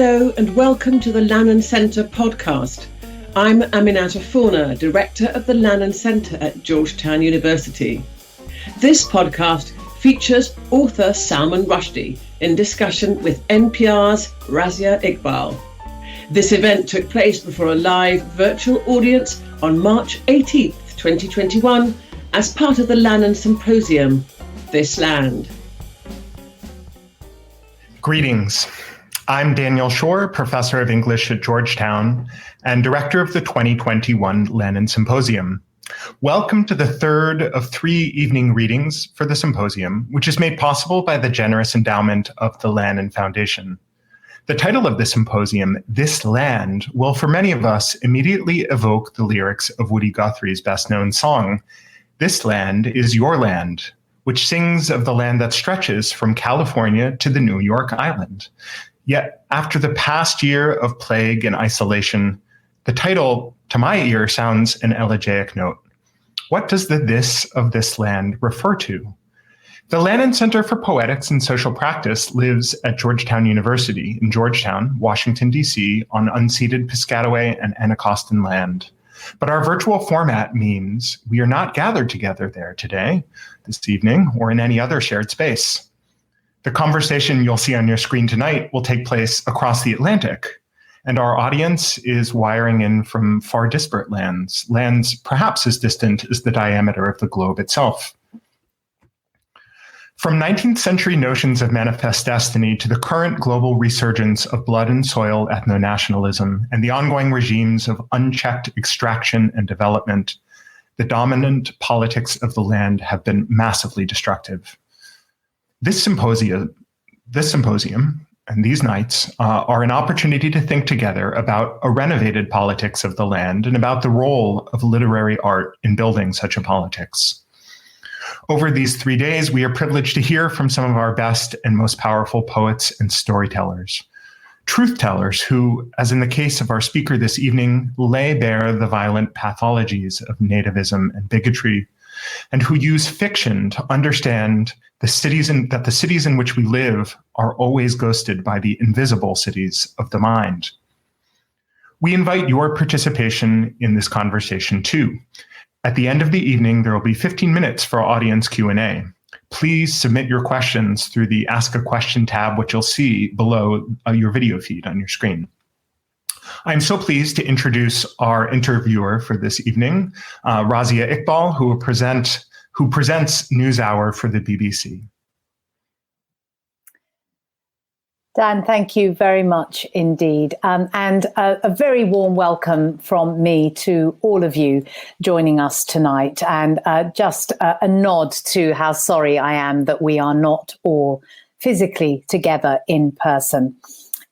Hello and welcome to the Lannan Centre podcast. I'm Aminata Forna, Director of the Lannan Centre at Georgetown University. This podcast features author Salman Rushdie in discussion with NPR's Razia Iqbal. This event took place before a live virtual audience on March 18th, 2021 as part of the Lannan Symposium, This Land. Greetings. I'm Daniel Shore, Professor of English at Georgetown and Director of the 2021 Lannan Symposium. Welcome to the third of 3 evening readings for the symposium, which is made possible by the generous endowment of the Lannan Foundation. The title of the symposium, This Land, will for many of us immediately evoke the lyrics of Woody Guthrie's best-known song, This Land is Your Land, which sings of the land that stretches from California to the New York Island. Yet, after the past year of plague and isolation, the title, to my ear, sounds an elegiac note. What does the this of this land refer to? The Lannan Center for Poetics and Social Practice lives at Georgetown University in Georgetown, Washington, D.C., on unceded Piscataway and Anacostan land. But our virtual format means we are not gathered together there today, this evening, or in any other shared space. The conversation you'll see on your screen tonight will take place across the Atlantic, and our audience is wiring in from far disparate lands perhaps as distant as the diameter of the globe itself. From 19th century notions of manifest destiny to the current global resurgence of blood and soil ethno-nationalism and the ongoing regimes of unchecked extraction and development, the dominant politics of the land have been massively destructive. This symposium and these nights are an opportunity to think together about a renovated politics of the land and about the role of literary art in building such a politics. Over these 3 days, we are privileged to hear from some of our best and most powerful poets and storytellers, truth tellers who, as in the case of our speaker this evening, lay bare the violent pathologies of nativism and bigotry, and who use fiction to understand that the cities in which we live are always ghosted by the invisible cities of the mind. We invite your participation in this conversation too. At the end of the evening, there will be 15 minutes for audience Q&A. Please submit your questions through the Ask a Question tab, which you'll see below your video feed on your screen. I'm so pleased to introduce our interviewer for this evening, Razia Iqbal, who presents NewsHour for the BBC. Dan, thank you very much indeed. And a very warm welcome from me to all of you joining us tonight. And just a nod to how sorry I am that we are not all physically together in person.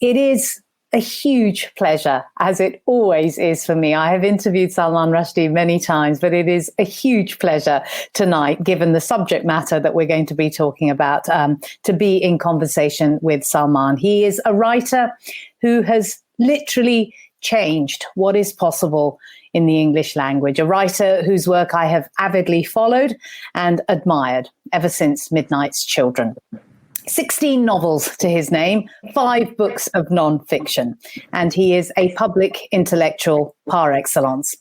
It is a huge pleasure, as it always is for me. I have interviewed Salman Rushdie many times, but it is a huge pleasure tonight, given the subject matter that we're going to be talking about, to be in conversation with Salman. He is a writer who has literally changed what is possible in the English language, a writer whose work I have avidly followed and admired ever since Midnight's Children. 16 novels to his name, 5 books of non-fiction, and he is a public intellectual par excellence.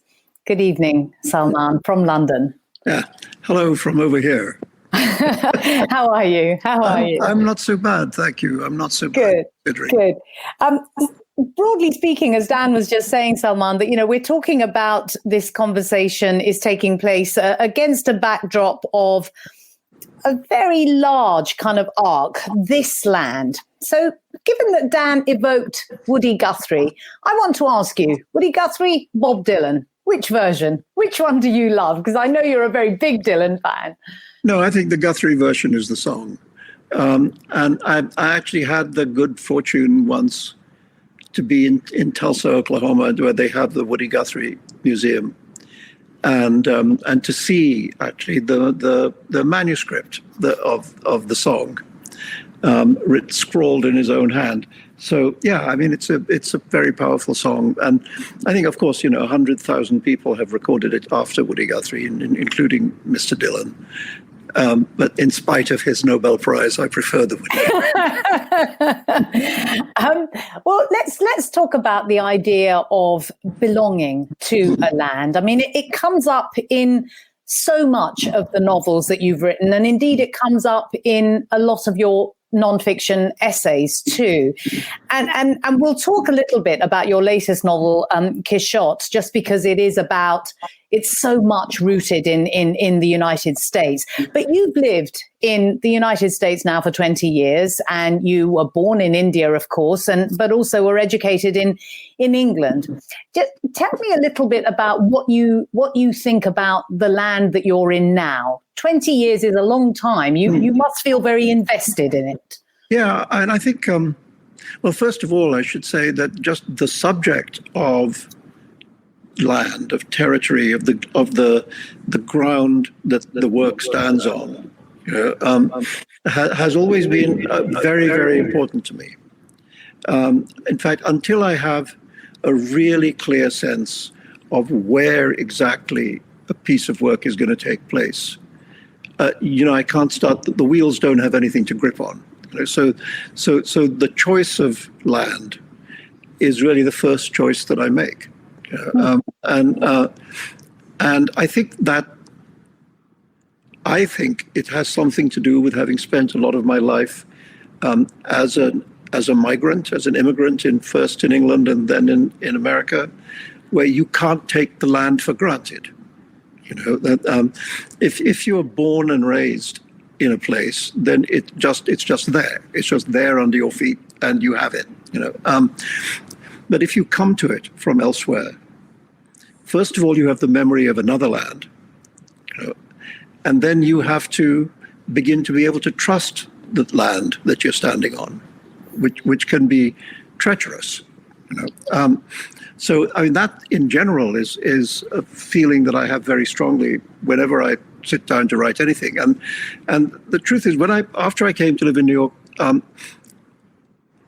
Good evening, Salman, from London. Yeah, hello from over here. How are you? I'm not so bad, thank you. I'm not so bad. Good. Broadly speaking, as Dan was just saying, Salman, that, we're talking about this conversation is taking place against a backdrop of a very large kind of arc, This Land. So given that Dan evoked Woody Guthrie, I want to ask you, Woody Guthrie, Bob Dylan, which version? Which one do you love? Because I know you're a very big Dylan fan. No, I think the Guthrie version is the song. And I actually had the good fortune once to be in Tulsa, Oklahoma, where they have the Woody Guthrie Museum. And to see actually the manuscript of the song scrawled in his own hand. So yeah, I mean it's a very powerful song, and I think of course 100,000 people have recorded it after Woody Guthrie, including Mr. Dylan. But in spite of his Nobel Prize, I prefer the woody. Well, let's talk about the idea of belonging to a land. I mean, it comes up in so much of the novels that you've written, and indeed it comes up in a lot of your nonfiction essays too. And we'll talk a little bit about your latest novel, Quixote, just because it's so much rooted in the United States. But you've lived in the United States now for 20 years, and you were born in India, of course, but also were educated in England. Just tell me a little bit about what you think about the land that you're in now. 20 years is a long time. You must feel very invested in it. Yeah, and I think, well, first of all, I should say that just the subject of land, of territory, of the ground that the work stands on, has always been very, very important to me. In fact, until I have a really clear sense of where exactly a piece of work is going to take place, I can't start. The wheels don't have anything to grip on. So the choice of land is really the first choice that I make. And I think it has something to do with having spent a lot of my life as a migrant, as an immigrant, first in England and then in America, where you can't take the land for granted. If you are born and raised in a place, then it's just there. It's just there under your feet, and you have it. But if you come to it from elsewhere, first of all, you have the memory of another land, and then you have to begin to be able to trust the land that you're standing on, which can be treacherous. So I mean, that in general is a feeling that I have very strongly whenever I sit down to write anything. And the truth is, after I came to live in New York,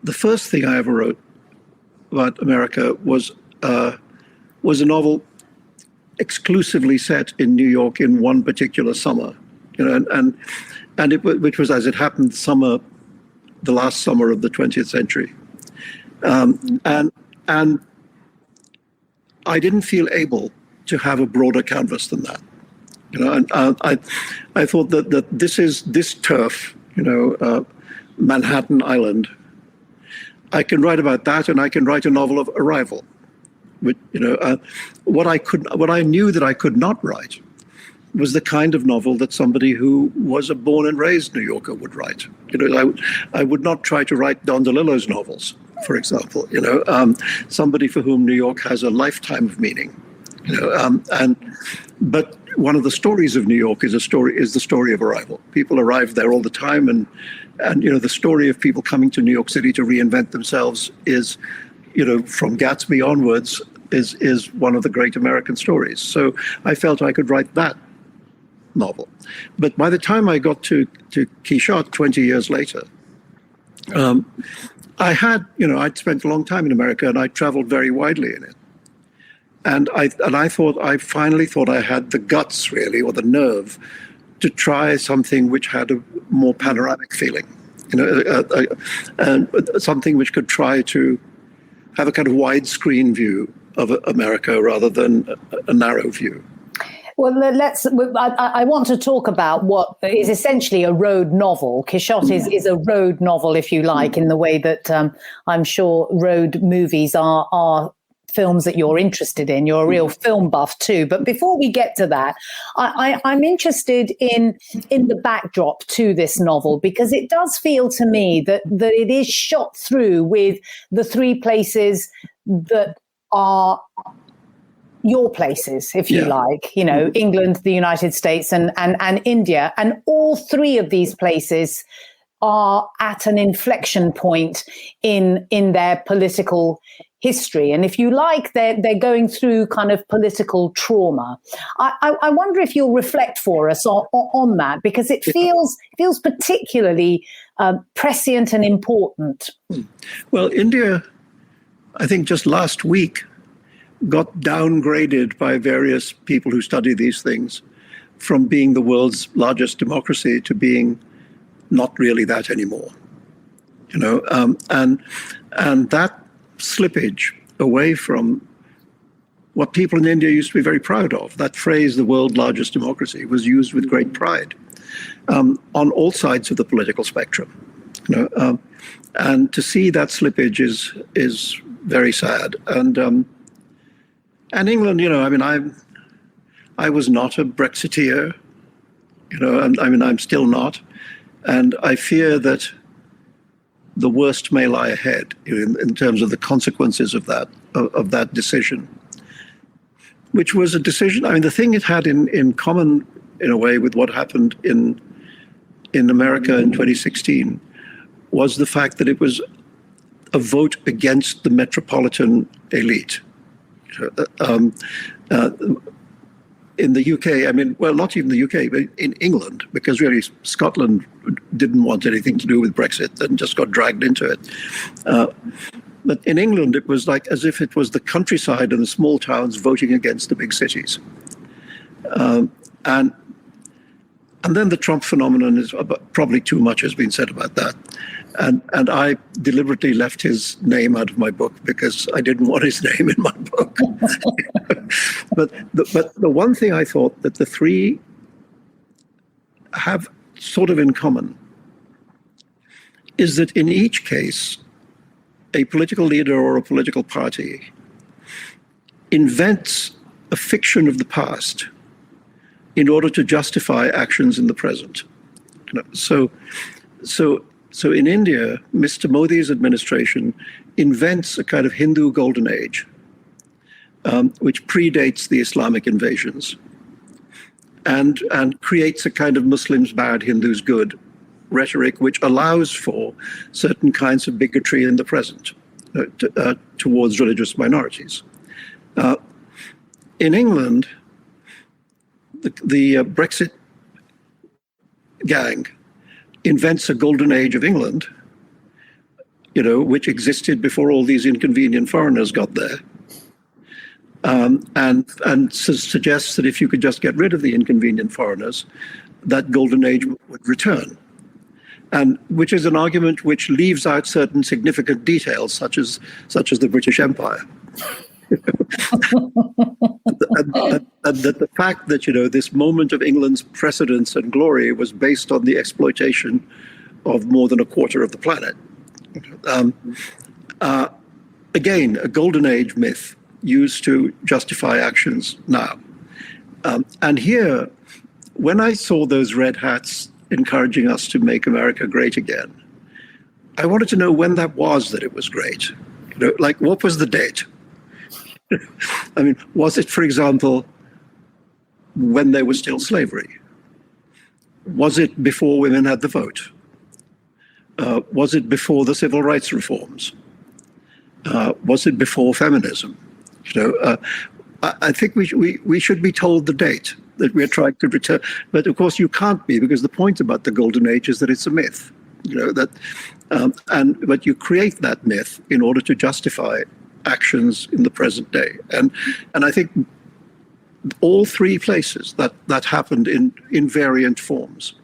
the first thing I ever wrote about America was a novel exclusively set in New York in one particular summer, which was, as it happened, the last summer of the 20th century, and I didn't feel able to have a broader canvas than that. I thought that this turf, Manhattan Island, I can write about that, and I can write a novel of arrival. What I knew that I could not write was the kind of novel that somebody who was a born and raised New Yorker would write. I would not try to write Don DeLillo's novels, for example. Somebody for whom New York has a lifetime of meaning. But one of the stories of New York is the story of arrival. People arrive there all the time, and the story of people coming to New York City to reinvent themselves is, from Gatsby onwards, is one of the great American stories. So I felt I could write that novel. But by the time I got to Quixote 20 years later, I'd spent a long time in America, and I traveled very widely in it. And I finally thought I had the guts, really, or the nerve, to try something which had a more panoramic feeling, and something which could try to have a kind of widescreen view of America rather than a narrow view. Well, I want to talk about what is essentially a road novel. Quixote is a road novel, if you like, in the way that I'm sure road movies are films that you're interested in. You're a real film buff too. But before we get to that, I'm interested in the backdrop to this novel, because it does feel to me that it is shot through with the three places that are your places, if you like, England, the United States and India. And all three of these places are at an inflection point in their political history. And if you like, they're going through kind of political trauma. I wonder if you'll reflect for us on that, because it feels particularly prescient and important. Well, India, I think just last week, got downgraded by various people who study these things from being the world's largest democracy to being not really that anymore. And that slippage away from what people in India used to be very proud of, that phrase, the world's largest democracy, was used with great pride on all sides of the political spectrum. And to see that slippage is very sad. And England, I was not a Brexiteer, I'm still not, and I fear that the worst may lie ahead in terms of the consequences of that decision, which was a decision. The thing it had in common, in a way, with what happened in America in 2016 was the fact that it was a vote against the metropolitan elite. In the UK, not even the UK, but in England, because really Scotland didn't want anything to do with Brexit and just got dragged into it. But in England, it was like as if it was the countryside and the small towns voting against the big cities. And then the Trump phenomenon is probably too much has been said about that. And I deliberately left his name out of my book because I didn't want his name in my book. But the one thing I thought that the three have sort of in common is that in each case, a political leader or a political party invents a fiction of the past in order to justify actions in the present. So in India, Mr. Modi's administration invents a kind of Hindu golden age, which predates the Islamic invasions, and creates a kind of Muslims bad, Hindus good rhetoric, which allows for certain kinds of bigotry in the present towards religious minorities. In England, the Brexit gang invents a golden age of England, which existed before all these inconvenient foreigners got there, and suggests that if you could just get rid of the inconvenient foreigners, that golden age would return. And which is an argument which leaves out certain significant details, such as the British Empire. and that the fact that this moment of England's precedence and glory was based on the exploitation of more than a quarter of the planet. Again, a golden age myth used to justify actions now. And here, when I saw those red hats encouraging us to make America great again, I wanted to know when that was that it was great. What was the date? Was it, for example, when there was still slavery? Was it before women had the vote? Was it before the civil rights reforms? Was it before feminism? I think we should be told the date that we're trying to return. But of course, you can't be, because the point about the golden age is that it's a myth. But you create that myth in order to justify actions in the present day, and I think all three places that happened in variant forms.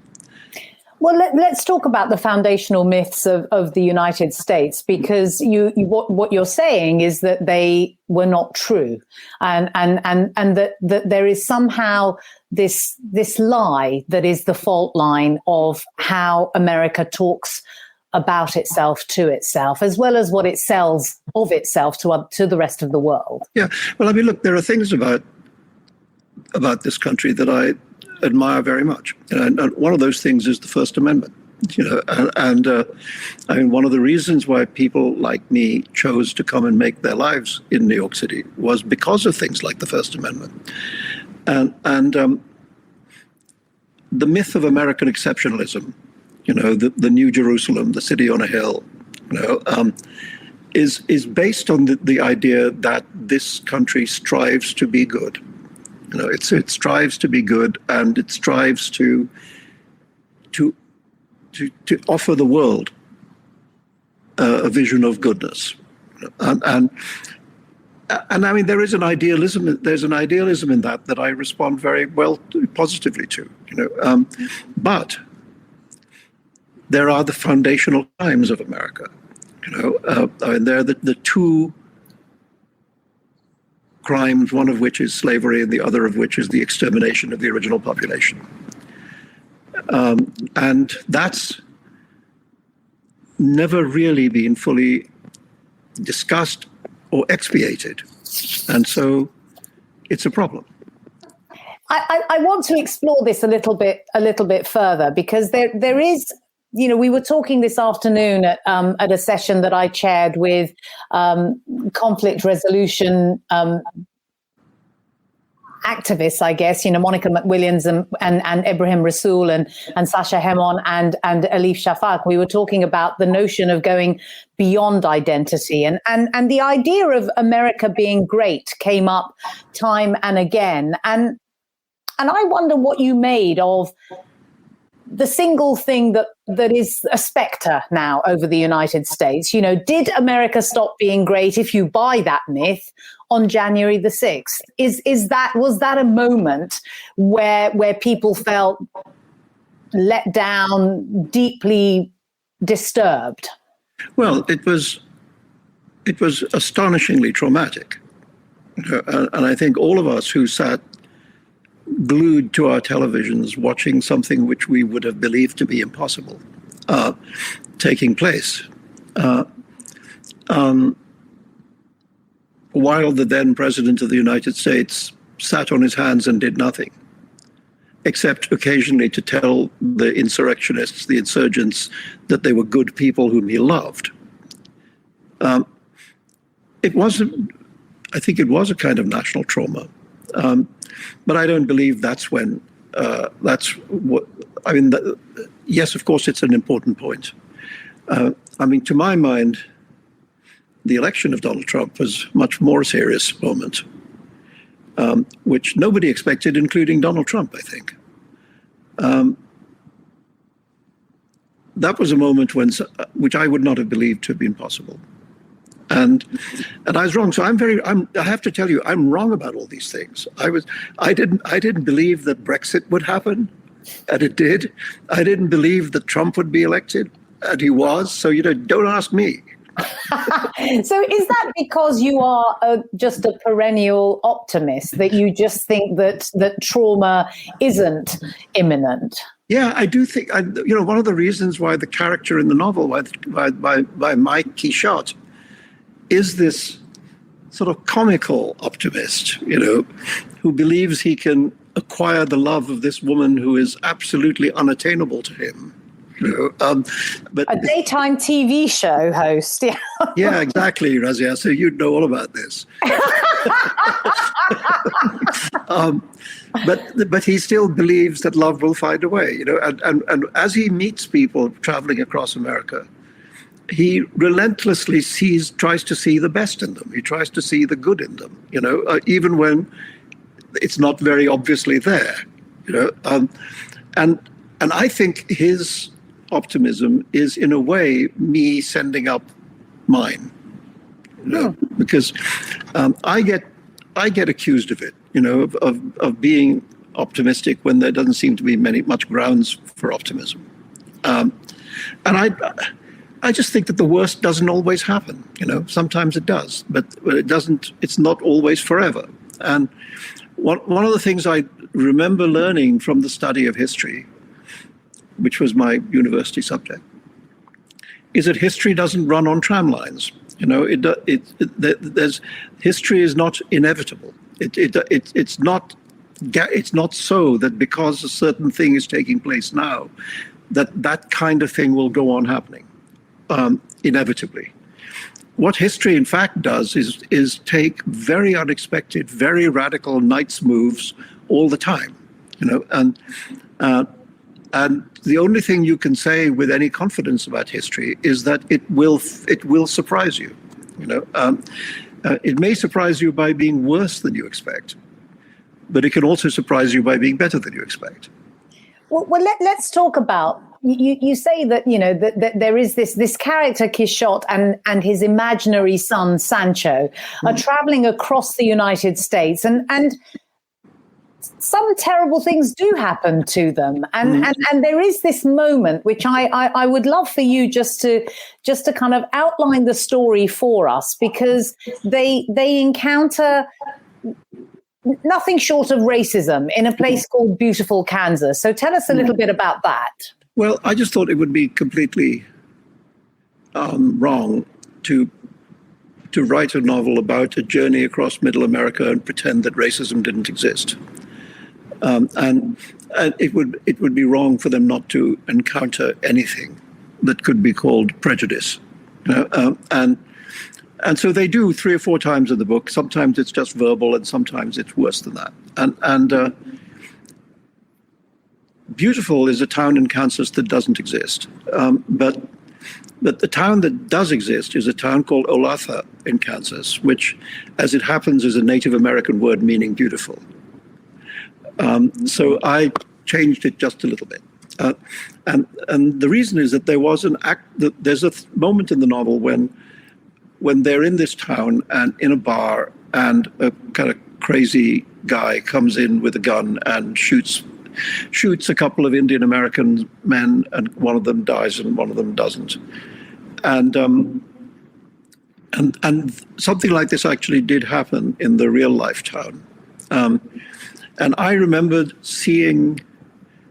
Well, let's talk about the foundational myths of the United States, because what you're saying is that they were not true, and that there is somehow this line that is the fault line of how America talks about itself to itself, as well as what it sells of itself to the rest of the world. Yeah, well, look, there are things about this country that I admire very much, and one of those things is the First Amendment. One of the reasons why people like me chose to come and make their lives in New York City was because of things like the First Amendment, and the myth of American exceptionalism. The New Jerusalem, the city on a hill, is based on the idea that this country strives to be good. It strives to be good, and it strives to offer the world a vision of goodness. And And I mean, there's an idealism in that I respond very well positively to, but there are the foundational crimes of America, I mean, they're the two crimes, one of which is slavery and the other of which is the extermination of the original population. And that's never really been fully discussed or expiated. And so it's a problem. I want to explore this a little bit further, because there is, we were talking this afternoon at a session that I chaired with conflict resolution activists, I guess, Monica McWilliams and Ibrahim Rasool and Sasha Hemon and Elif Shafak. We were talking about the notion of going beyond identity, and the idea of America being great came up time and again. And I wonder what you made of the single thing that is a specter now over the United States. Did America stop being great, if you buy that myth, on January the 6th? Was that a moment where people felt let down, deeply disturbed? Well, it was astonishingly traumatic. And I think all of us who sat glued to our televisions watching something which we would have believed to be impossible taking place, while the then President of the United States sat on his hands and did nothing, except occasionally to tell the insurrectionists, the insurgents, that they were good people whom he loved. I think it was a kind of national trauma. But I don't believe that's when, yes, of course, it's an important point. To my mind, the election of Donald Trump was a much more serious moment, which nobody expected, including Donald Trump, I think. That was a moment which I would not have believed to have been possible. And I was wrong. So I have to tell you, I'm wrong about all these things. I didn't believe that Brexit would happen, and it did. I didn't believe that Trump would be elected, and he was. So, don't ask me. So is that because you are just a perennial optimist, that you just think that trauma isn't imminent? Yeah, I do think, one of the reasons why the character in the novel by Mike Quichotte is this sort of comical optimist, who believes he can acquire the love of this woman who is absolutely unattainable to him. But a daytime TV show host, yeah. Yeah, exactly, Razia. So you'd know all about this. But he still believes that love will find a way, and as he meets people traveling across America, he relentlessly tries to see the best in them. He tries to see the good in them, even when it's not very obviously there, and I think his optimism is, in a way, me sending up mine, because I get accused of it, of being optimistic when there doesn't seem to be much grounds for optimism, and I just think that the worst doesn't always happen. Sometimes it does, but it doesn't. It's not always forever. And one of the things I remember learning from the study of history, which was my university subject, is that history doesn't run on tram lines. History is not inevitable. It's not so that because a certain thing is taking place now, that kind of thing will go on happening. Inevitably. What history in fact does is take very unexpected, very radical Knight's moves all the time, and the only thing you can say with any confidence about history is that it will surprise you. It may surprise you by being worse than you expect, but it can also surprise you by being better than you expect. Well, let's talk about. You say that that there is this character Quixote and his imaginary son Sancho are traveling across the United States, and some terrible things do happen to them, and there is this moment which I would love for you just to kind of outline the story for us, because they encounter nothing short of racism in a place called beautiful Kansas. So tell us a little bit about that. Well, I just thought it would be completely wrong to write a novel about a journey across Middle America and pretend that racism didn't exist. And it would be wrong for them not to encounter anything that could be called prejudice. And so they do 3 or 4 times in the book. Sometimes it's just verbal, and sometimes it's worse than that. And Beautiful is a town in Kansas that doesn't exist. But the town that does exist is a town called Olathe in Kansas, which, as it happens, is a Native American word meaning beautiful. So I changed it just a little bit. And the reason is that there's a moment in the novel when they're in this town and in a bar, and a kind of crazy guy comes in with a gun and shoots a couple of Indian American men, and one of them dies and one of them doesn't. And something like this actually did happen in the real life town. And I remembered seeing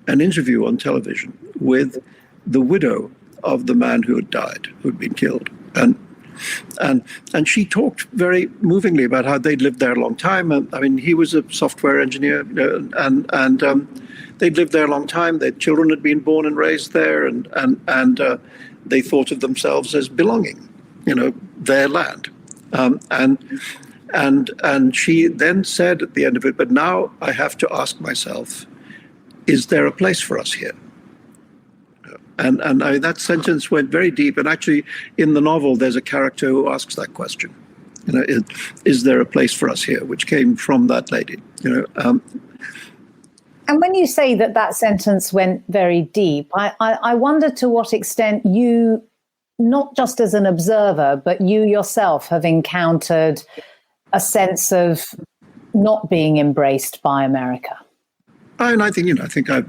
an interview on television with the widow of the man who had died, who had been killed. And she talked very movingly about how they'd lived there a long time. And I mean, he was a software engineer, and they'd lived there a long time. Their children had been born and raised there, and they thought of themselves as belonging, their land. And she then said at the end of it, but now I have to ask myself, is there a place for us here? And that sentence went very deep. And actually, in the novel, there's a character who asks that question. Is there a place for us here? Which came from that lady. And when you say that sentence went very deep, I wonder to what extent you, not just as an observer, but you yourself have encountered a sense of not being embraced by America. And I think, I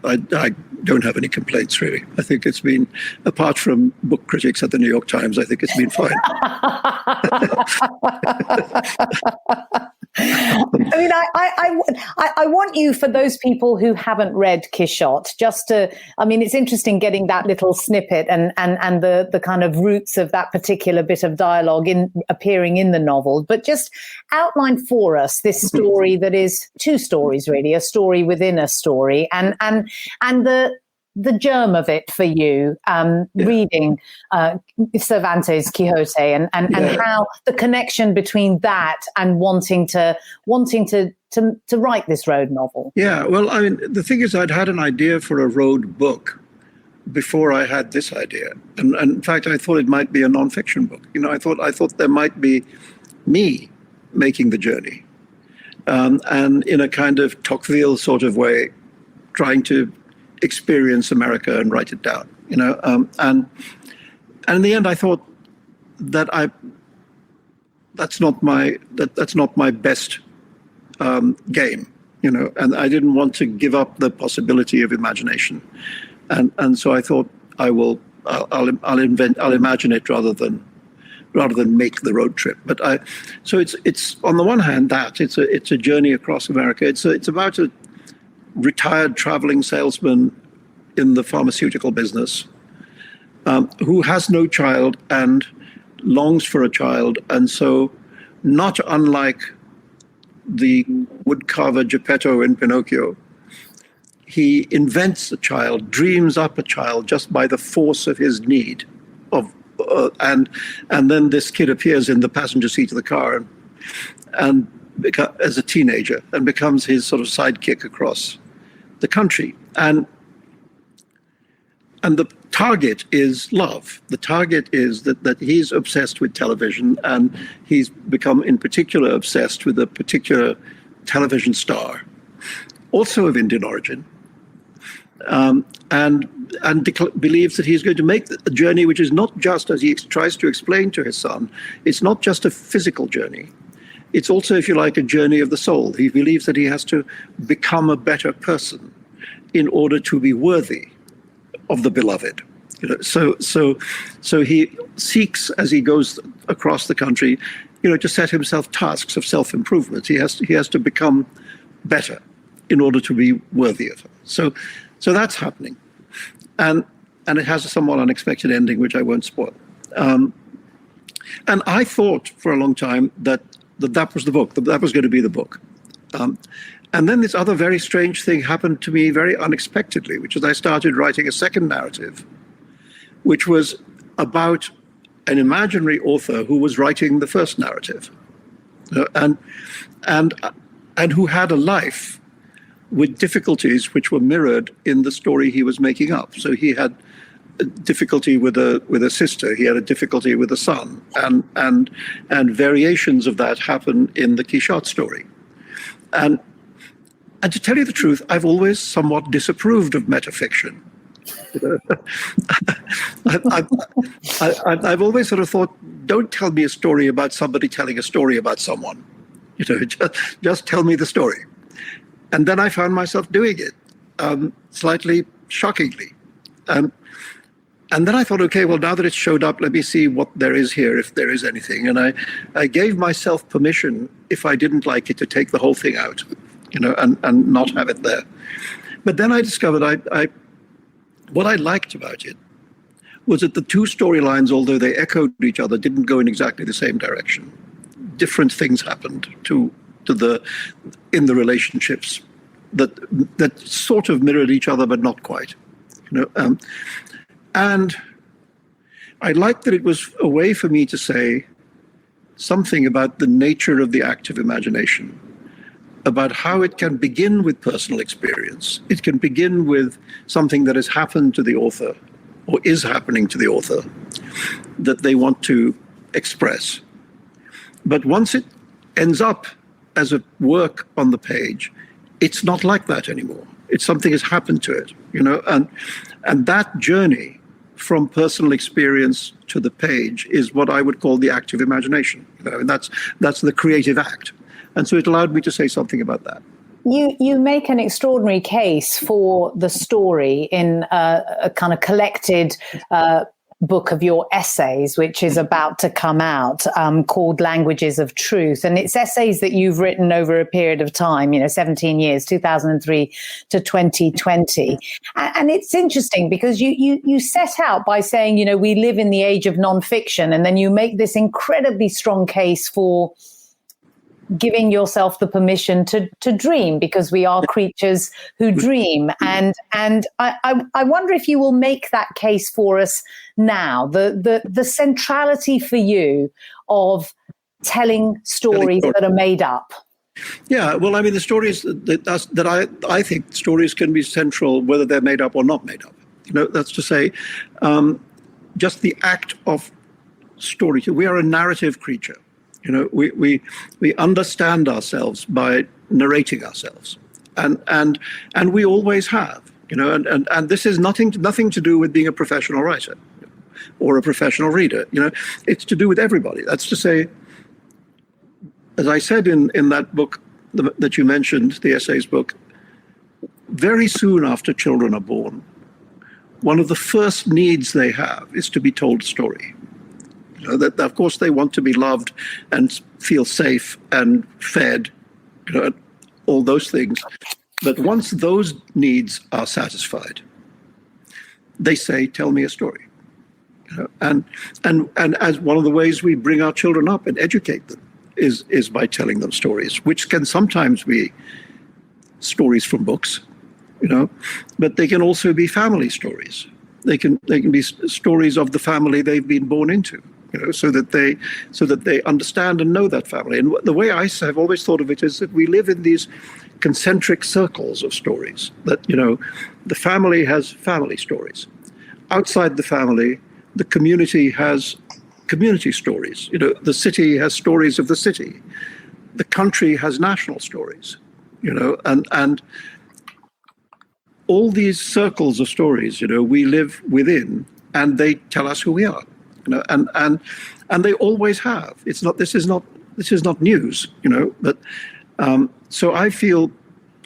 don't have any complaints, really. I think it's been, apart from book critics at the New York Times, I think it's been fine. I mean, I want you, for those people who haven't read Quixote, it's interesting getting that little snippet and the kind of roots of that particular bit of dialogue appearing in the novel, but just outline for us this story that is 2 stories, really, a story within a story, and the germ of it for you, reading Cervantes' Quixote, and how the connection between that and wanting to write this road novel. Yeah, well, I mean, the thing is, I'd had an idea for a road book before I had this idea, and in fact, I thought it might be a nonfiction book. I thought there might be me making the journey, and in a kind of Tocqueville sort of way, trying to experience America and write it down, and in the end I thought that that's not my best game, and I didn't want to give up the possibility of imagination, and so I thought I'll imagine it rather than make the road trip. But so it's on the one hand that it's a journey across America. It's about a retired traveling salesman in the pharmaceutical business who has no child and longs for a child. And so, not unlike the woodcarver Geppetto in Pinocchio, he invents a child, dreams up a child just by the force of his need. And then this kid appears in the passenger seat of the car and as a teenager, and becomes his sort of sidekick across the country. And the target is love. The target is that he's obsessed with television, and he's become in particular obsessed with a particular television star, also of Indian origin, believes that he's going to make a journey which is not just, as he tries to explain to his son, it's not just a physical journey. It's also, if you like, a journey of the soul. He believes that he has to become a better person in order to be worthy of the beloved. So he seeks, as he goes across the country, to set himself tasks of self-improvement. He has to become better in order to be worthy of her. So that's happening, and it has a somewhat unexpected ending, which I won't spoil. And I thought for a long time that was the book, that was going to be the book. And then this other very strange thing happened to me very unexpectedly, which is I started writing a second narrative, which was about an imaginary author who was writing the first narrative, and who had a life with difficulties which were mirrored in the story he was making up. So he had a difficulty with a sister, he had a difficulty with a son, and variations of that happen in the Quichotte story. And to tell you the truth, I've always somewhat disapproved of metafiction. I've always sort of thought, don't tell me a story about somebody telling a story about someone. Just tell me the story. And then I found myself doing it, slightly shockingly. And then I thought, okay, well, now that it's showed up, let me see what there is here, if there is anything. And I gave myself permission, if I didn't like it, to take the whole thing out, and not have it there. But then I discovered what I liked about it was that the two storylines, although they echoed each other, didn't go in exactly the same direction. Different things happened in the relationships that sort of mirrored each other, but not quite. And I liked that it was a way for me to say something about the nature of the active imagination, about how it can begin with personal experience. It can begin with something that has happened to the author, or is happening to the author, that they want to express. But once it ends up as a work on the page, it's not like that anymore. It's something has happened to it, and that journey from personal experience to the page is what I would call the active imagination. And that's the creative act. And so it allowed me to say something about that. You make an extraordinary case for the story in a kind of collected book of your essays, which is about to come out, called Languages of Truth. And it's essays that you've written over a period of time, 17 years, 2003 to 2020. And it's interesting because you set out by saying, we live in the age of nonfiction, and then you make this incredibly strong case for giving yourself the permission to dream, because we are creatures who dream. And I wonder if you will make that case for us now, the centrality for you of telling stories that are made up. Yeah, well, I mean, the stories that I think stories can be central, whether they're made up or not made up. That's to say, just the act of story. We are a narrative creature. We understand ourselves by narrating ourselves, and we always have. And this is nothing to do with being a professional writer or a professional reader. It's to do with everybody. That's to say, as I said in that book that you mentioned, the essays book, very soon after children are born, one of the first needs they have is to be told a story. That of course they want to be loved and feel safe and fed, all those things. But once those needs are satisfied, they say, "Tell me a story." And as one of the ways we bring our children up and educate them is by telling them stories, which can sometimes be stories from books, but they can also be family stories. They can be stories of the family they've been born into. So that they understand and know that family. And the way I have always thought of it is that we live in these concentric circles of stories. That the family has family stories. Outside the family, the community has community stories. The city has stories of the city. The country has national stories. And all these circles of stories, we live within, and they tell us who we are, and they always have. This is not news, but so I feel,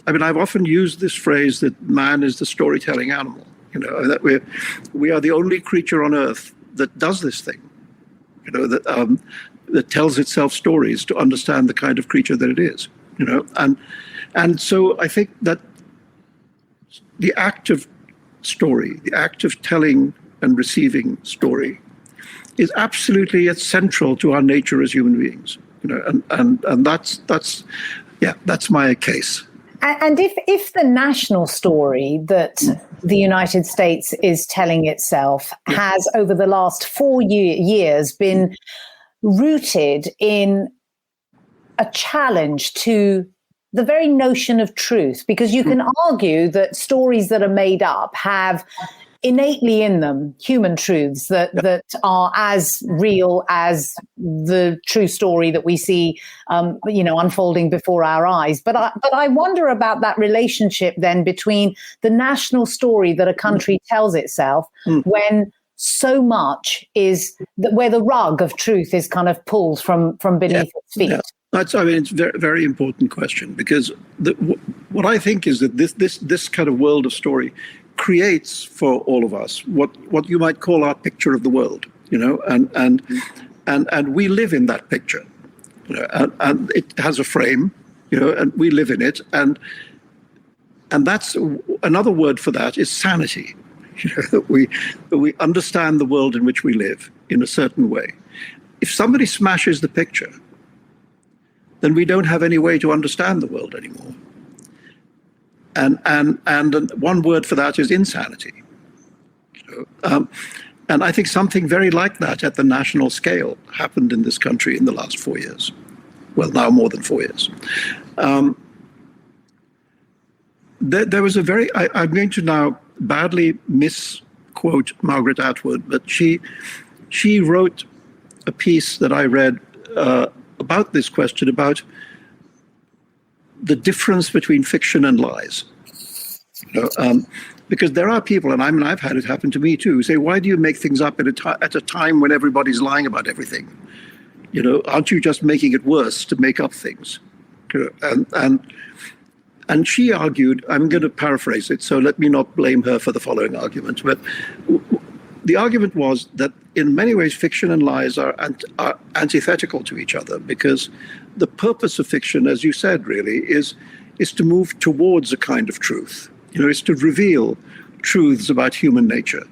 I've often used this phrase that man is the storytelling animal, that we are the only creature on earth that does this thing, that tells itself stories to understand the kind of creature that it is, and so I think that the act of story, the act of telling and receiving story, is absolutely central to our nature as human beings, and that's my case. And if the national story that the United States is telling itself has, over the last 4 years, been rooted in a challenge to the very notion of truth, because you can argue that stories that are made up have innately in them human truths that are as real as the true story that we see, unfolding before our eyes. But I wonder about that relationship then between the national story that a country tells itself when so much is where the rug of truth is kind of pulled from beneath its feet. Yeah. It's a very, very important question, because what I think is that this kind of world of story creates for all of us what you might call our picture of the world, and we live in that picture, and it has a frame, and we live in it, and that's another word for that is sanity. That we understand the world in which we live in a certain way. If somebody smashes the picture, then we don't have any way to understand the world anymore. And one word for that is insanity. And I think something very like that at the national scale happened in this country in the last 4 years. Well, now more than 4 years. There was I'm going to now badly misquote Margaret Atwood, but she wrote a piece that I read about this question, about the difference between fiction and lies. Because there are people, and I've had it happen to me too, who say, why do you make things up at a time when everybody's lying about everything? Aren't you just making it worse to make up things? And she argued, I'm going to paraphrase it, so let me not blame her for the following argument, but the argument was that in many ways fiction and lies are antithetical to each other, because the purpose of fiction, as you said, really is to move towards a kind of truth. Is to reveal truths about human nature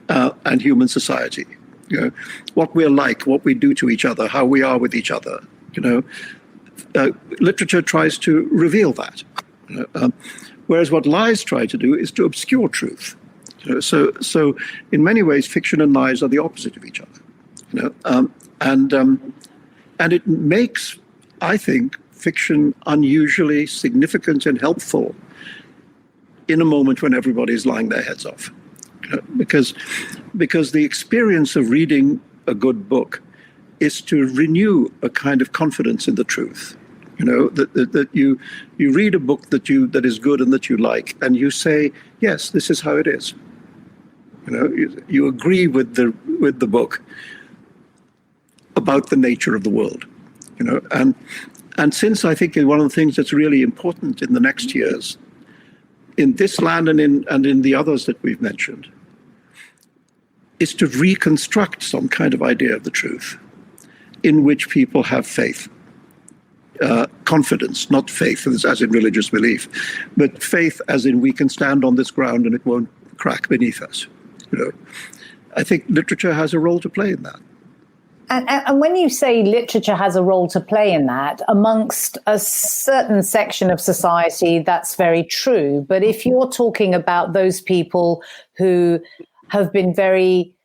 and human society. What we're like, what we do to each other, how we are with each other. Literature tries to reveal that. Whereas what lies try to do is to obscure truth. So in many ways, fiction and lies are the opposite of each other. And it makes, I think, fiction unusually significant and helpful in a moment when everybody's lying their heads off. Because the experience of reading a good book is to renew a kind of confidence in the truth. That you read a book that is good and that you like, and you say, yes, this is how it is. You agree with the book about the nature of the world. And since I think one of the things that's really important in the next years, in this land and in the others that we've mentioned, is to reconstruct some kind of idea of the truth in which people have faith. Confidence, not faith as in religious belief, but faith as in we can stand on this ground and it won't crack beneath us. I think literature has a role to play in that. And when you say literature has a role to play in that, amongst a certain section of society, that's very true. But if you're talking about those people who have been very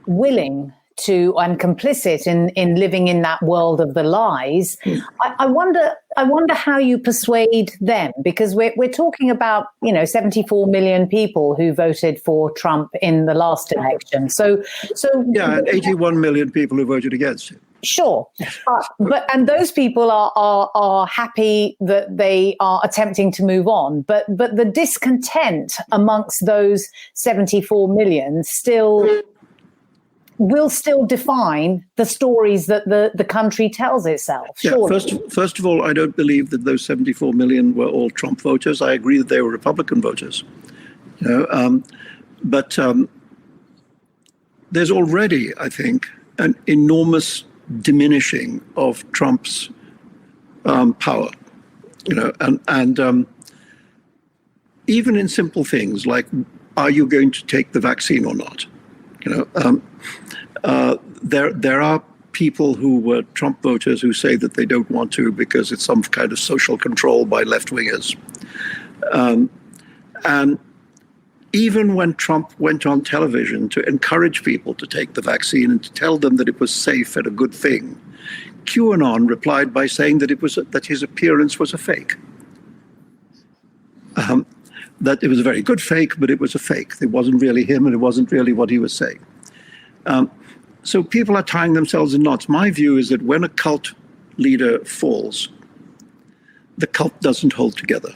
willing to and complicit in living in that world of the lies, I wonder how you persuade them, because we're talking about 74 million people who voted for Trump in the last election. So yeah, and 81 million people who voted against him. Sure, and those people are happy that they are attempting to move on, but the discontent amongst those 74 million will still define the stories that the country tells itself. Surely. Yeah, first of all, I don't believe that those 74 million were all Trump voters. I agree that they were Republican voters. But there's already, I think, an enormous diminishing of Trump's power. And even in simple things like, are you going to take the vaccine or not? There are people who were Trump voters who say that they don't want to because it's some kind of social control by left-wingers. And even when Trump went on television to encourage people to take the vaccine and to tell them that it was safe and a good thing, QAnon replied by saying that his appearance was a fake. That it was a very good fake, but it was a fake. It wasn't really him, and it wasn't really what he was saying. So people are tying themselves in knots. My view is that when a cult leader falls, the cult doesn't hold together.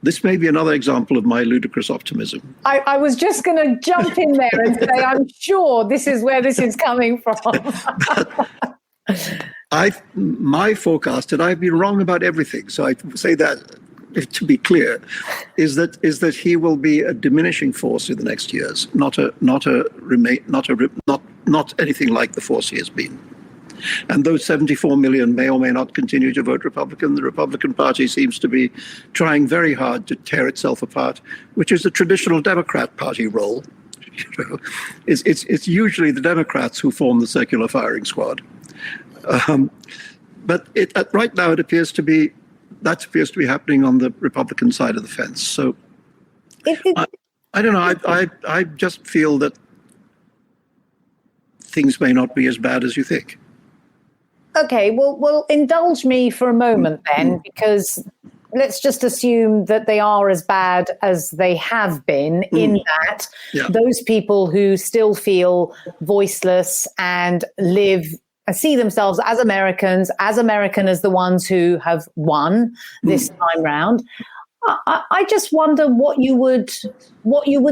This may be another example of my ludicrous optimism. I was just going to jump in there and say, I'm sure this is where this is coming from. My forecast, and I've been wrong about everything, so I say that to be clear, is that he will be a diminishing force in the next years, not anything like the force he has been. And those 74 million may or may not continue to vote Republican. The Republican Party seems to be trying very hard to tear itself apart, which is the traditional Democrat Party role. It's usually the Democrats who form the circular firing squad. But right now it appears to be happening on the Republican side of the fence. So I don't know. I just feel that things may not be as bad as you think. Okay, well, indulge me for a moment then, because let's just assume that they are as bad as they have been, in that those people who still feel voiceless and live and see themselves as American as the ones who have won this time round. I just wonder what you would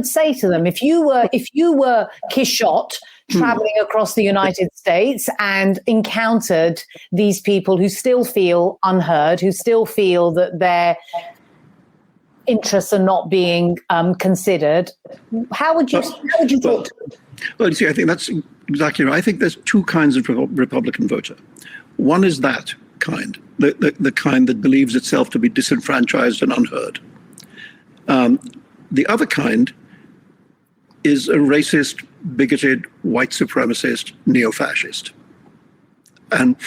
say to them if you were Kishot traveling across the United States and encountered these people who still feel unheard, who still feel that their interests are not being considered. How would you talk to them? Well, you see, I think that's exactly right. I think there's two kinds of Republican voter. One is that kind, the kind that believes itself to be disenfranchised and unheard. The other kind is a racist, bigoted, white supremacist, neo-fascist. And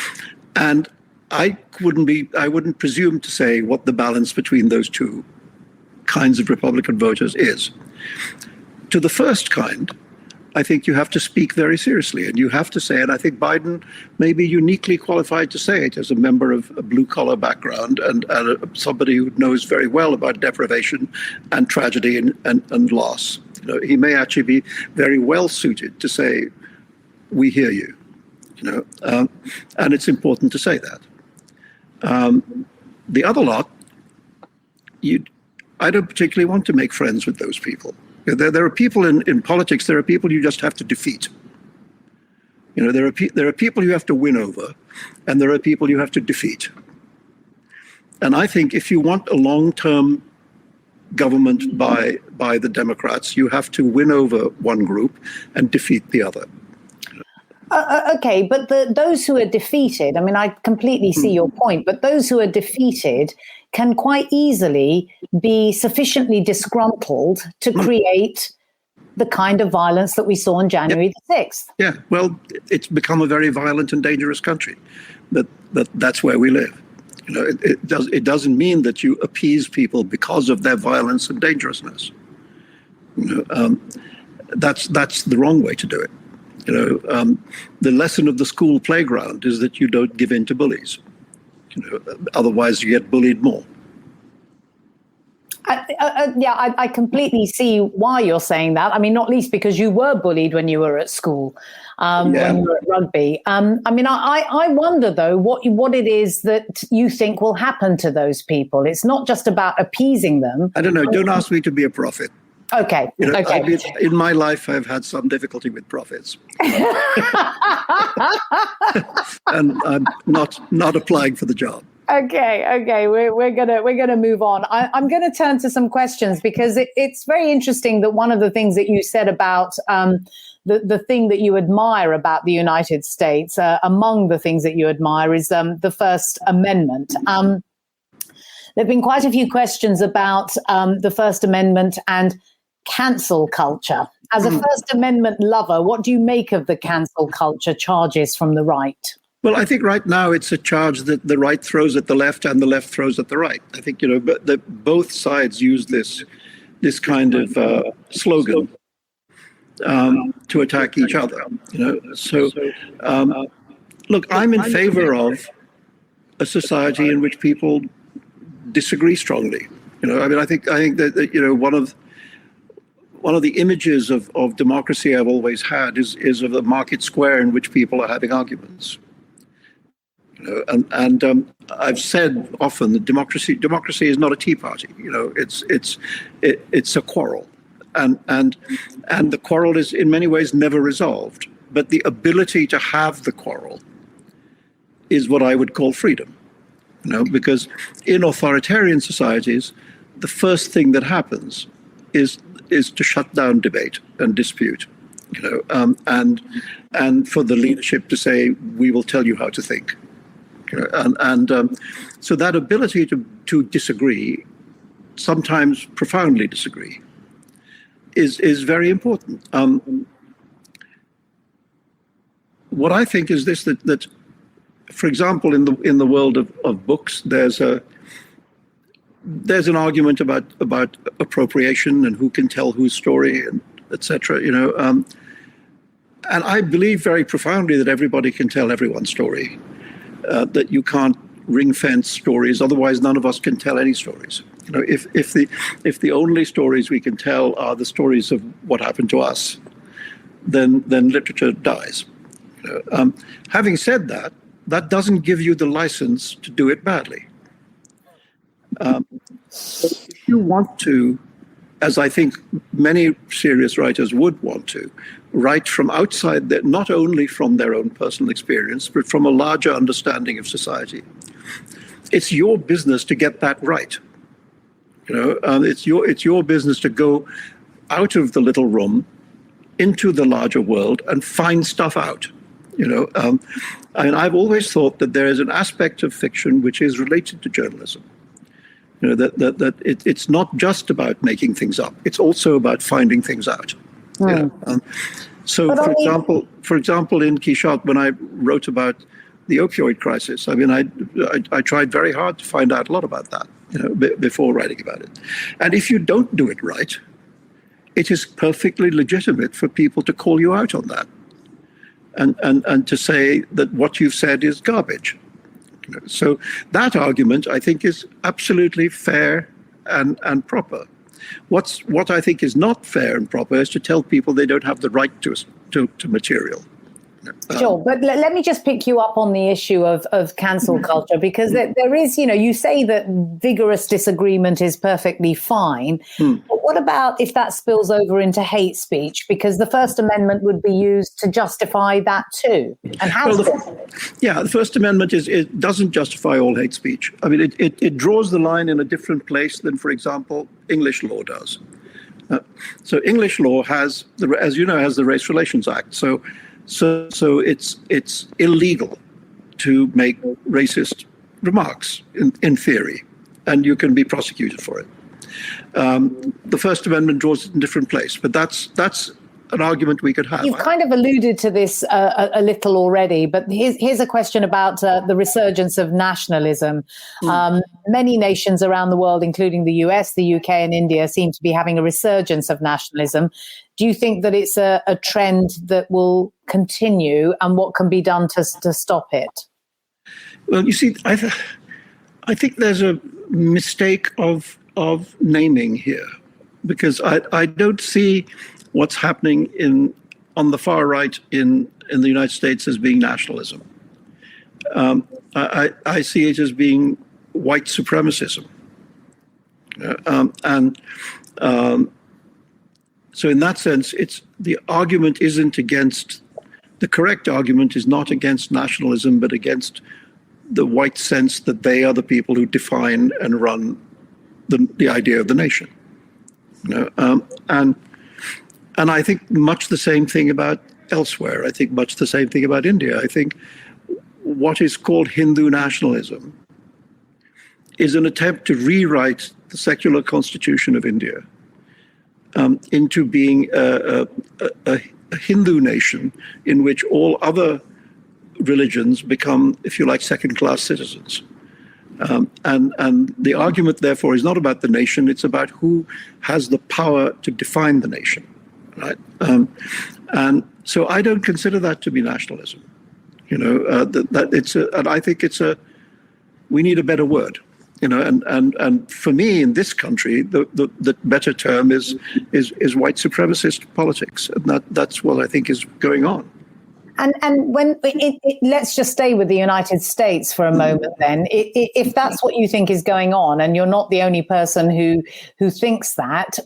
I wouldn't presume to say what the balance between those two kinds of Republican voters is. To the first kind, I think you have to speak very seriously, and you have to say, and I think Biden may be uniquely qualified to say it as a member of a blue-collar background and somebody who knows very well about deprivation and tragedy and loss. He may actually be very well suited to say, we hear you, and it's important to say that. The other lot, I don't particularly want to make friends with those people. There are people in politics, there are people you just have to defeat. There are people you have to win over, and there are people you have to defeat. And I think if you want a long-term government by the Democrats, you have to win over one group and defeat the other. Okay, but those who are defeated, I mean, I completely see your point, but those who are defeated can quite easily be sufficiently disgruntled to create the kind of violence that we saw on January the 6th. Yeah, well, it's become a very violent and dangerous country. That's where we live. It doesn't mean that you appease people because of their violence and dangerousness. That's the wrong way to do it. The lesson of the school playground is that you don't give in to bullies. Otherwise you get bullied more. I completely see why you're saying that. I mean, not least because you were bullied when you were at school, when you were at rugby. I wonder, though, what it is that you think will happen to those people. It's not just about appeasing them. I don't know. Don't ask me to be a prophet. Okay. Okay. In my life, I've had some difficulty with prophets, and I'm not applying for the job. Okay. We're gonna move on. I'm gonna turn to some questions because it's very interesting that one of the things that you said about the thing that you admire about the United States, among the things that you admire, is the First Amendment. There have been quite a few questions about the First Amendment and cancel culture. As a First Amendment lover, what do you make of the cancel culture charges from the right? Well, I think right now it's a charge that the right throws at the left and the left throws at the right. I think, both sides use this kind of slogan to attack each other. So look, I'm in favor of a society in which people disagree strongly. I think that one of the images of democracy I've always had is of a market square in which people are having arguments. And I've said often that democracy is not a tea party. It's a quarrel, and the quarrel is in many ways never resolved. But the ability to have the quarrel is what I would call freedom. Because in authoritarian societies, the first thing that happens is to shut down debate and dispute. And for the leadership to say, we will tell you how to think. So that ability to disagree, sometimes profoundly disagree, is very important. What I think is this: that for example, in the world of books, there's an argument about appropriation and who can tell whose story, and etc. And I believe very profoundly that everybody can tell everyone's story. That you can't ring fence stories, otherwise none of us can tell any stories. If the only stories we can tell are the stories of what happened to us, then literature dies. Having said that, that doesn't give you the license to do it badly. So if you want to, as I think many serious writers would want to, write from outside, not only from their own personal experience, but from a larger understanding of society. It's your business to get that right. It's your business to go out of the little room into the larger world and find stuff out. I've always thought that there is an aspect of fiction which is related to journalism. That it's not just about making things up; it's also about finding things out. So, for example, in Quichotte, when I wrote about the opioid crisis, I tried very hard to find out a lot about that, before writing about it. And if you don't do it right, it is perfectly legitimate for people to call you out on that, and to say that what you've said is garbage. So that argument, I think, is absolutely fair and proper. What I think is not fair and proper is to tell people they don't have the right to material. Sure, but let me just pick you up on the issue of cancel culture, because there is, you say that vigorous disagreement is perfectly fine. But what about if that spills over into hate speech? Because the First Amendment would be used to justify that too. And how? The First Amendment it doesn't justify all hate speech. It draws the line in a different place than, for example, English law does. So English law has the Race Relations Act. So it's illegal to make racist remarks in theory, and you can be prosecuted for it. The First Amendment draws it in a different place, but that's an argument we could have. You've kind of alluded to this a little already, but here's a question about the resurgence of nationalism. Many nations around the world, including the US, the UK and India, seem to be having a resurgence of nationalism. Do you think that it's a trend that will continue, and what can be done to stop it? Well, you see, I think there's a mistake of of naming here, because I don't see what's happening on the far right in the United States as being nationalism. I see it as being white supremacism. So in that sense, the argument isn't against, the correct argument is not against nationalism, but against the white sense that they are the people who define and run the idea of the nation. And I think much the same thing about elsewhere. I think much the same thing about India. I think what is called Hindu nationalism is an attempt to rewrite the secular constitution of India into being a Hindu nation in which all other religions become, if you like, second-class citizens. And the argument, therefore, is not about the nation, it's about who has the power to define the nation, right? And so I don't consider that to be nationalism. And I think we need a better word. And for me in this country, the better term is white supremacist politics, and that's what I think is going on. And when let's just stay with the United States for a moment, then, if that's what you think is going on, and you're not the only person who thinks that,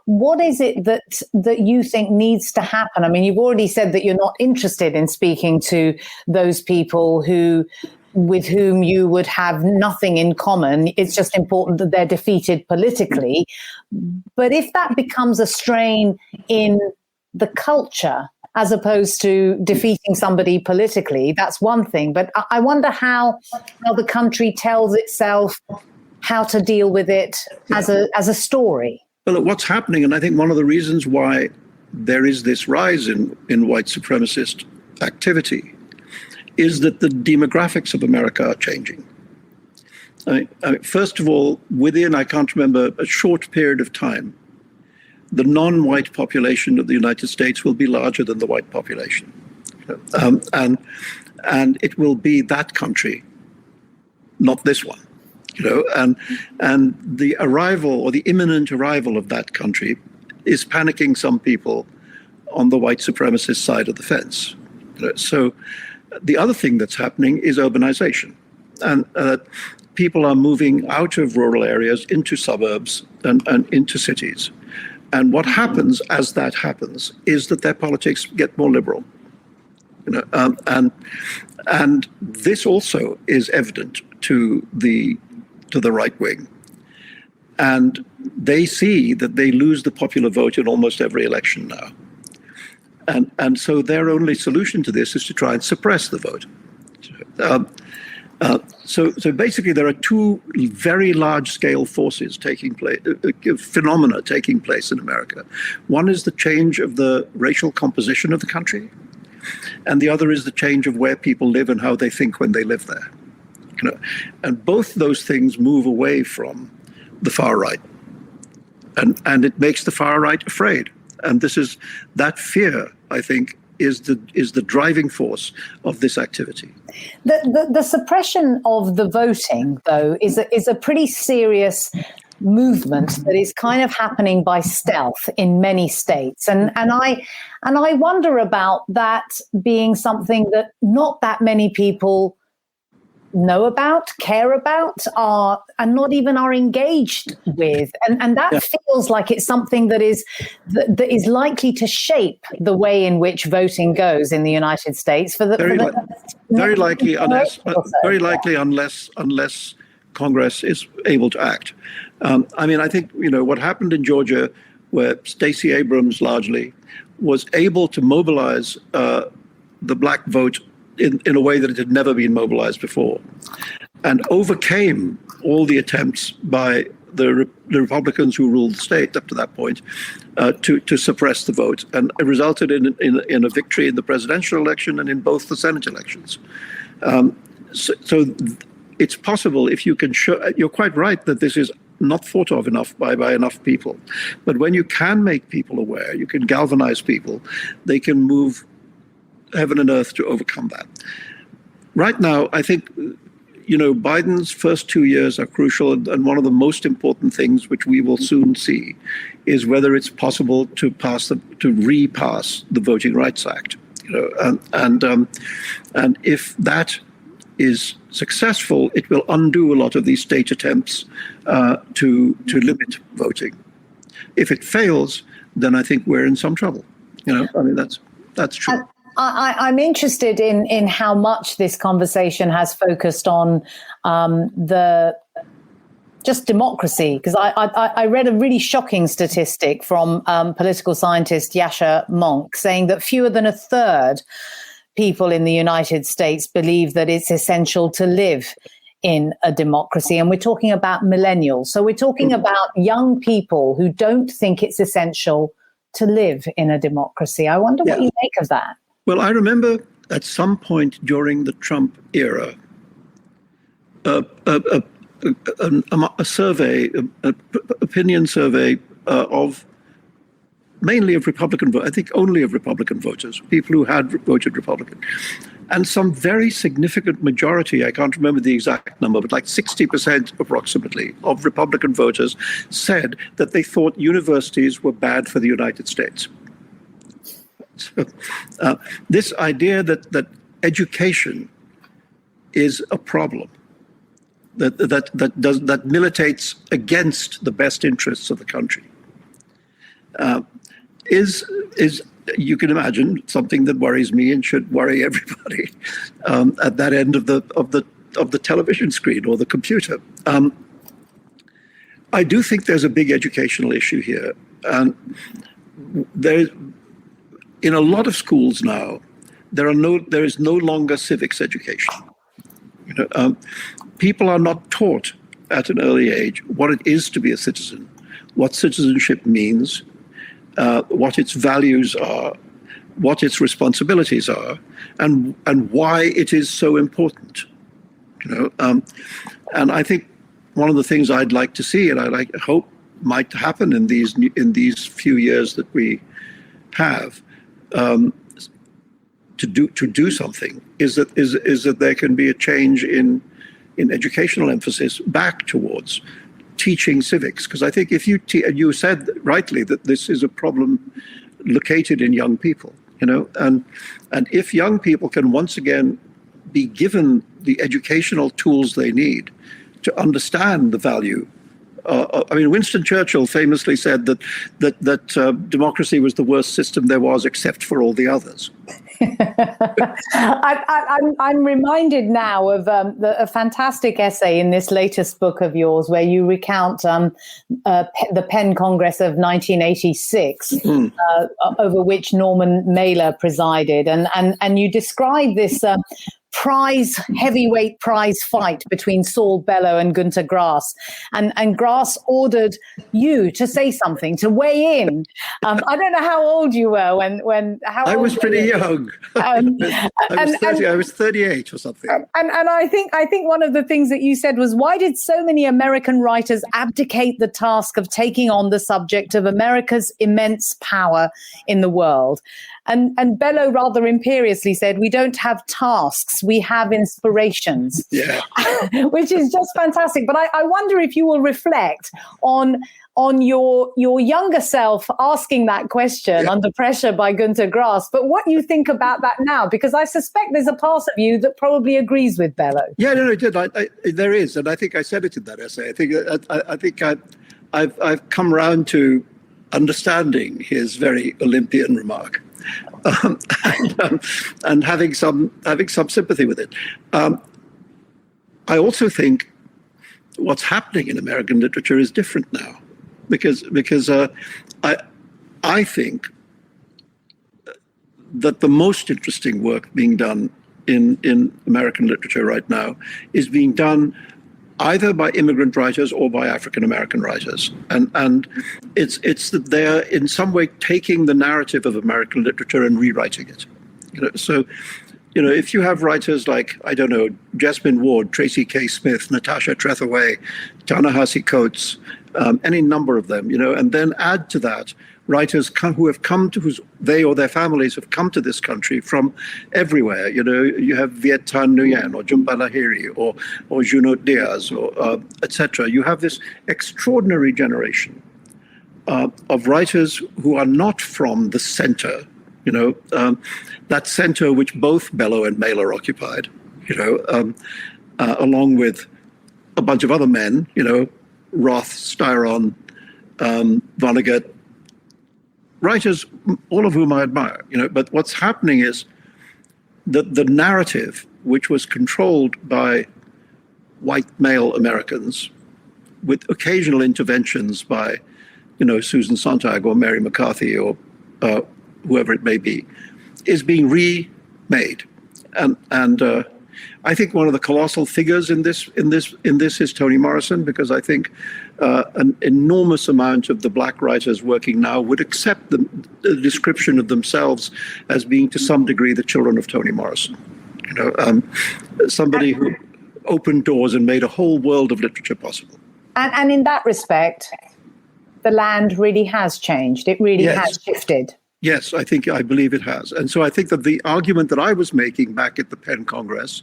what is it that you think needs to happen? I mean, you've already said that you're not interested in speaking to those people with whom you would have nothing in common. It's just important that they're defeated politically. But if that becomes a strain in the culture, as opposed to defeating somebody politically, that's one thing. But I wonder how the country tells itself how to deal with it as a story. Well, what's happening, and I think one of the reasons why there is this rise in white supremacist activity, is that the demographics of America are changing. First of all, within, I can't remember, a short period of time, the non-white population of the United States will be larger than the white population. And it will be that country, not this one. And the arrival, or the imminent arrival of that country, is panicking some people on the white supremacist side of the fence. So the other thing that's happening is urbanization. And people are moving out of rural areas into suburbs and into cities. And what happens as that happens is that their politics get more liberal. And this also is evident to the right wing. And they see that they lose the popular vote in almost every election now. And so their only solution to this is to try and suppress the vote. So basically, there are two very large-scale forces taking place, phenomena taking place in America. One is the change of the racial composition of the country, and the other is the change of where people live and how they think when they live there. And both those things move away from the far right, and it makes the far right afraid. And that fear, I think, is the driving force of this activity. The suppression of the voting, though, is a pretty serious movement that is kind of happening by stealth in many states, and I wonder about that being something that not that many people know about, care about, and not even are engaged with, and that feels like it's something that is likely to shape the way in which voting goes in the United States. Very likely unless Congress is able to act. I think what happened in Georgia, where Stacey Abrams largely was able to mobilize the black vote in a way that it had never been mobilized before, and overcame all the attempts by the Republicans who ruled the state up to that point to suppress the vote, and it resulted in a victory in the presidential election and in both the Senate elections. So it's possible if you can show. You're quite right that this is not thought of enough by enough people, but when you can make people aware, you can galvanize people, they can move heaven and earth to overcome that. Right now, I think, Biden's first 2 years are crucial, and one of the most important things, which we will soon see, is whether it's possible to repass the Voting Rights Act. And if that is successful, it will undo a lot of these state attempts to limit voting. If it fails, then I think we're in some trouble. That's true. I'm interested in how much this conversation has focused on just democracy, because I read a really shocking statistic from political scientist Yascha Mounk saying that fewer than a third people in the United States believe that it's essential to live in a democracy. And we're talking about millennials. So we're talking about young people who don't think it's essential to live in a democracy. I wonder what you make of that. Well, I remember at some point during the Trump era, a survey, an opinion survey of mainly of Republican voters, I think only of Republican voters, people who had voted Republican. And some very significant majority, I can't remember the exact number, but like 60% approximately of Republican voters said that they thought universities were bad for the United States. So, this idea that education is a problem, that militates against the best interests of the country, is you can imagine something that worries me and should worry everybody at that end of the television screen or the computer. I do think there's a big educational issue here, and in a lot of schools now, there is no longer civics education. People are not taught at an early age what it is to be a citizen, what citizenship means, what its values are, what its responsibilities are, and why it is so important. And I think one of the things I'd like to see, and I hope might happen in these few years that we have, to do something, is that there can be a change in educational emphasis back towards teaching civics, because I think if you said rightly that this is a problem located in young people, and if young people can once again be given the educational tools they need to understand the value. Winston Churchill famously said that democracy was the worst system there was, except for all the others. I'm reminded now of a fantastic essay in this latest book of yours, where you recount the Penn Congress of 1986, over which Norman Mailer presided, and you describe this heavyweight prize fight between Saul Bellow and Günter Grass, and Grass ordered you to say something, to weigh in. I don't know how old you were when I was pretty young. I was 38 or something. And I think one of the things that you said was, why did so many American writers abdicate the task of taking on the subject of America's immense power in the world? And Bellow rather imperiously said, we don't have tasks, we have inspirations. Yeah. Which is just fantastic. But I wonder if you will reflect on your younger self asking that question under pressure by Günter Grass, but what you think about that now, because I suspect there's a part of you that probably agrees with Bellow. Yeah, no, it did. There is, and I think I said it in that essay. I think I've come around to understanding his very Olympian remark. And having some sympathy with it. I also think what's happening in American literature is different now, because I think that the most interesting work being done in American literature right now is being done either by immigrant writers or by African-American writers. And it's that they're in some way taking the narrative of American literature and rewriting it. So if you have writers like, I don't know, Jesmyn Ward, Tracy K. Smith, Natasha Trethewey, Ta-Nehisi Coates, any number of them, and then add to that writers who have come to, they or their families have come to this country from everywhere. You know, you have Viet Thanh Nguyen or Jhumpa Lahiri or Junot Diaz or etc. You have this extraordinary generation of writers who are not from the center, you know, that center which both Bellow and Mailer occupied, you know, along with a bunch of other men, you know, Roth, Styron, Vonnegut, writers, all of whom I admire, you know. But what's happening is that the narrative, which was controlled by white male Americans, with occasional interventions by, you know, Susan Sontag or Mary McCarthy or whoever it may be, is being remade. And I think one of the colossal figures in this is Toni Morrison, because I think an enormous amount of the black writers working now would accept the description of themselves as being to some degree the children of Toni Morrison. You know, somebody who opened doors and made a whole world of literature possible. And in that respect, the land really has changed. It really has shifted. Yes, I believe it has. And so I think that the argument that I was making back at the Penn Congress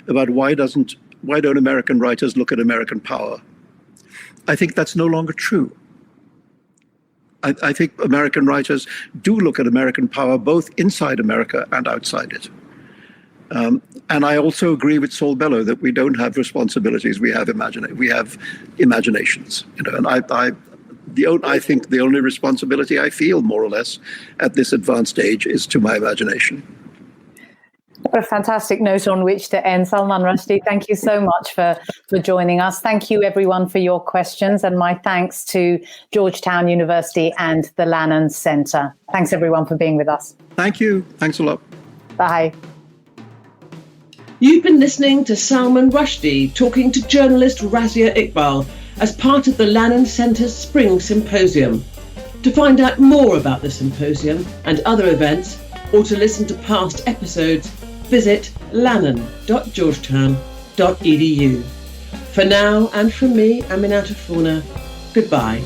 about why don't American writers look at American power, I think that's no longer true. I think American writers do look at American power both inside America and outside it. And I also agree with Saul Bellow that we don't have responsibilities, we have imaginations. You know, and I think the only responsibility I feel, more or less, at this advanced age is to my imagination. What a fantastic note on which to end. Salman Rushdie, thank you so much for joining us. Thank you, everyone, for your questions. And my thanks to Georgetown University and the Lannan Center. Thanks, everyone, for being with us. Thank you. Thanks a lot. Bye. You've been listening to Salman Rushdie talking to journalist Razia Iqbal as part of the Lannan Centre's Spring Symposium. To find out more about the symposium and other events, or to listen to past episodes, visit lannan.georgetown.edu. For now, and from me, Aminata Fauna, goodbye.